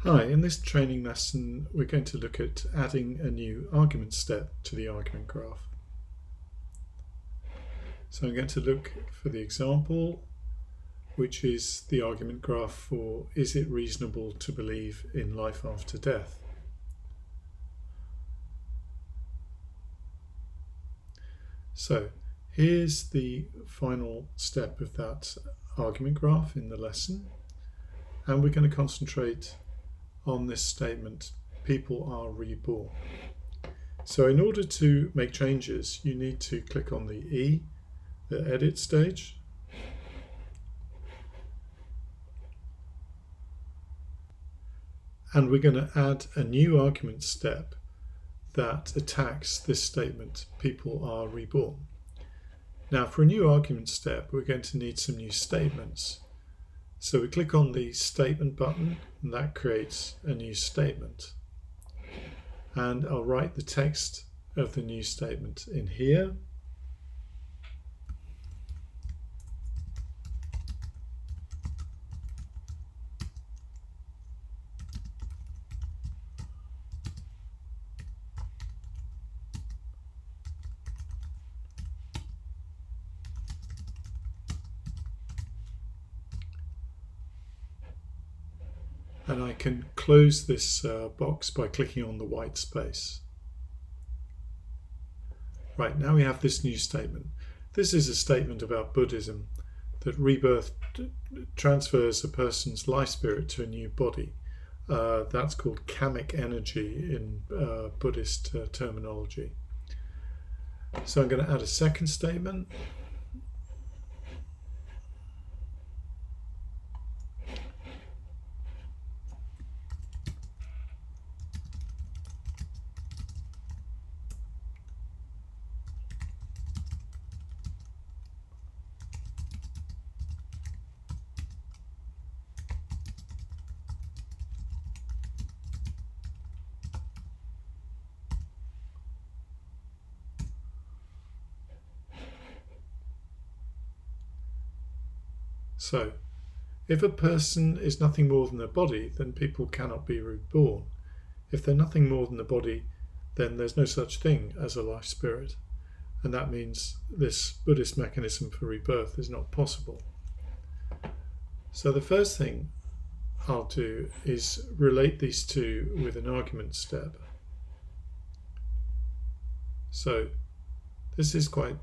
Hi, in this training lesson we're going to look at adding a new argument step to the argument graph. So I'm going to look for the example, which is the argument graph for is it reasonable to believe in life after death? So here's the final step of that argument graph in the lesson, and we're going to concentrate on this statement, people are reborn. So in order to make changes, you need to click on the E, the edit stage. And we're going to add a new argument step that attacks this statement, people are reborn. Now for a new argument step, we're going to need some new statements. So we click on the statement button and that creates a new statement. And I'll write the text of the new statement in here. And I can close this box by clicking on the white space. Right, now we have this new statement. This is a statement about Buddhism, that rebirth transfers a person's life spirit to a new body. That's called kamic energy in Buddhist terminology. So I'm going to add a second statement. So, if a person is nothing more than a body, then people cannot be reborn. If they're nothing more than a body, then there's no such thing as a life spirit. And that means this Buddhist mechanism for rebirth is not possible. So the first thing I'll do is relate these two with an argument step. So this is quite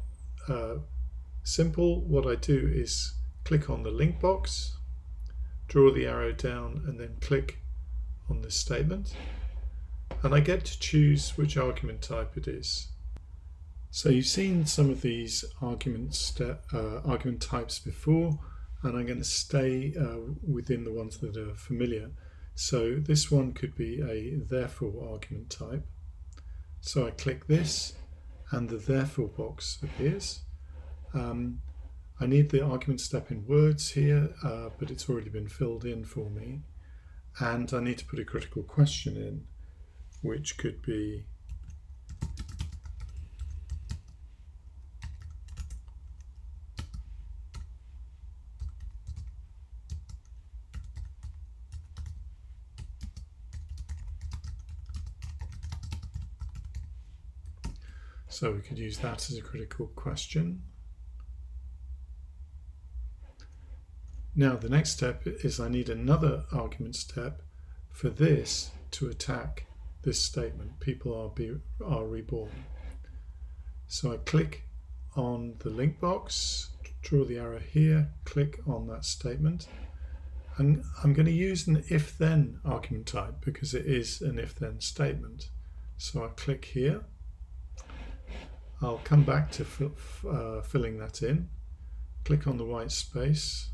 simple. What I do is click on the link box, draw the arrow down, and then click on this statement. And I get to choose which argument type it is. So you've seen some of these argument types before, and I'm going to stay within the ones that are familiar. So this one could be a therefore argument type. So I click this, and the therefore box appears. I need the argument step in words here, but it's already been filled in for me. And I need to put a critical question in, which could be so we could use that as a critical question. Now the next step is I need another argument step for this to attack this statement, people are reborn. So I click on the link box, draw the arrow here, click on that statement, and I'm going to use an if-then argument type because it is an if-then statement. So I click here. I'll come back to filling that in, click on the white space,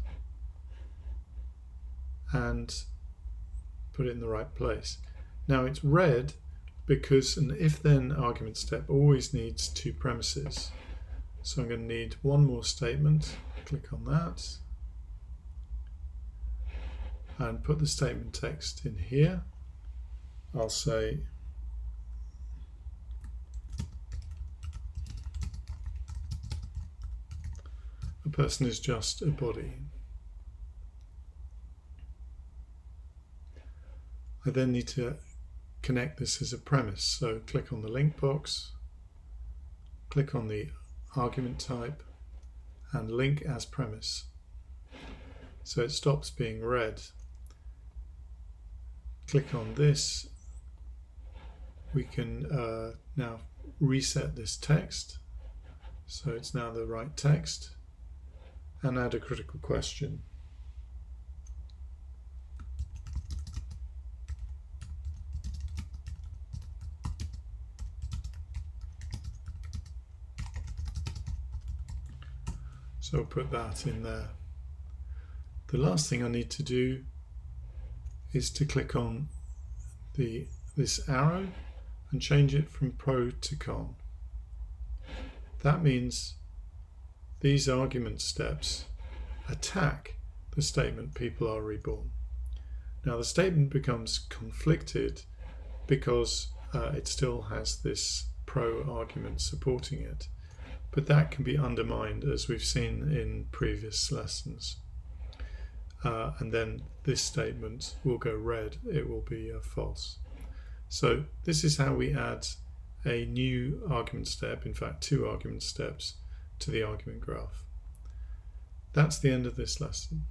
and put it in the right place. Now it's red because an if-then argument step always needs two premises. So I'm going to need one more statement, click on that, and put the statement text in here. I'll say a person is just a body. I then need to connect this as a premise. So click on the link box, click on the argument type, and link as premise. So it stops being read. Click on this. We can now reset this text, so it's now the right text, and add a critical question. So I'll put that in there. The last thing I need to do is to click on this arrow and change it from pro to con. That means these argument steps attack the statement people are reborn. Now the statement becomes conflicted because it still has this pro argument supporting it, but that can be undermined, as we've seen in previous lessons. And then this statement will go red, it will be false. So this is how we add a new argument step, in fact 2 argument steps, to the argument graph. That's the end of this lesson.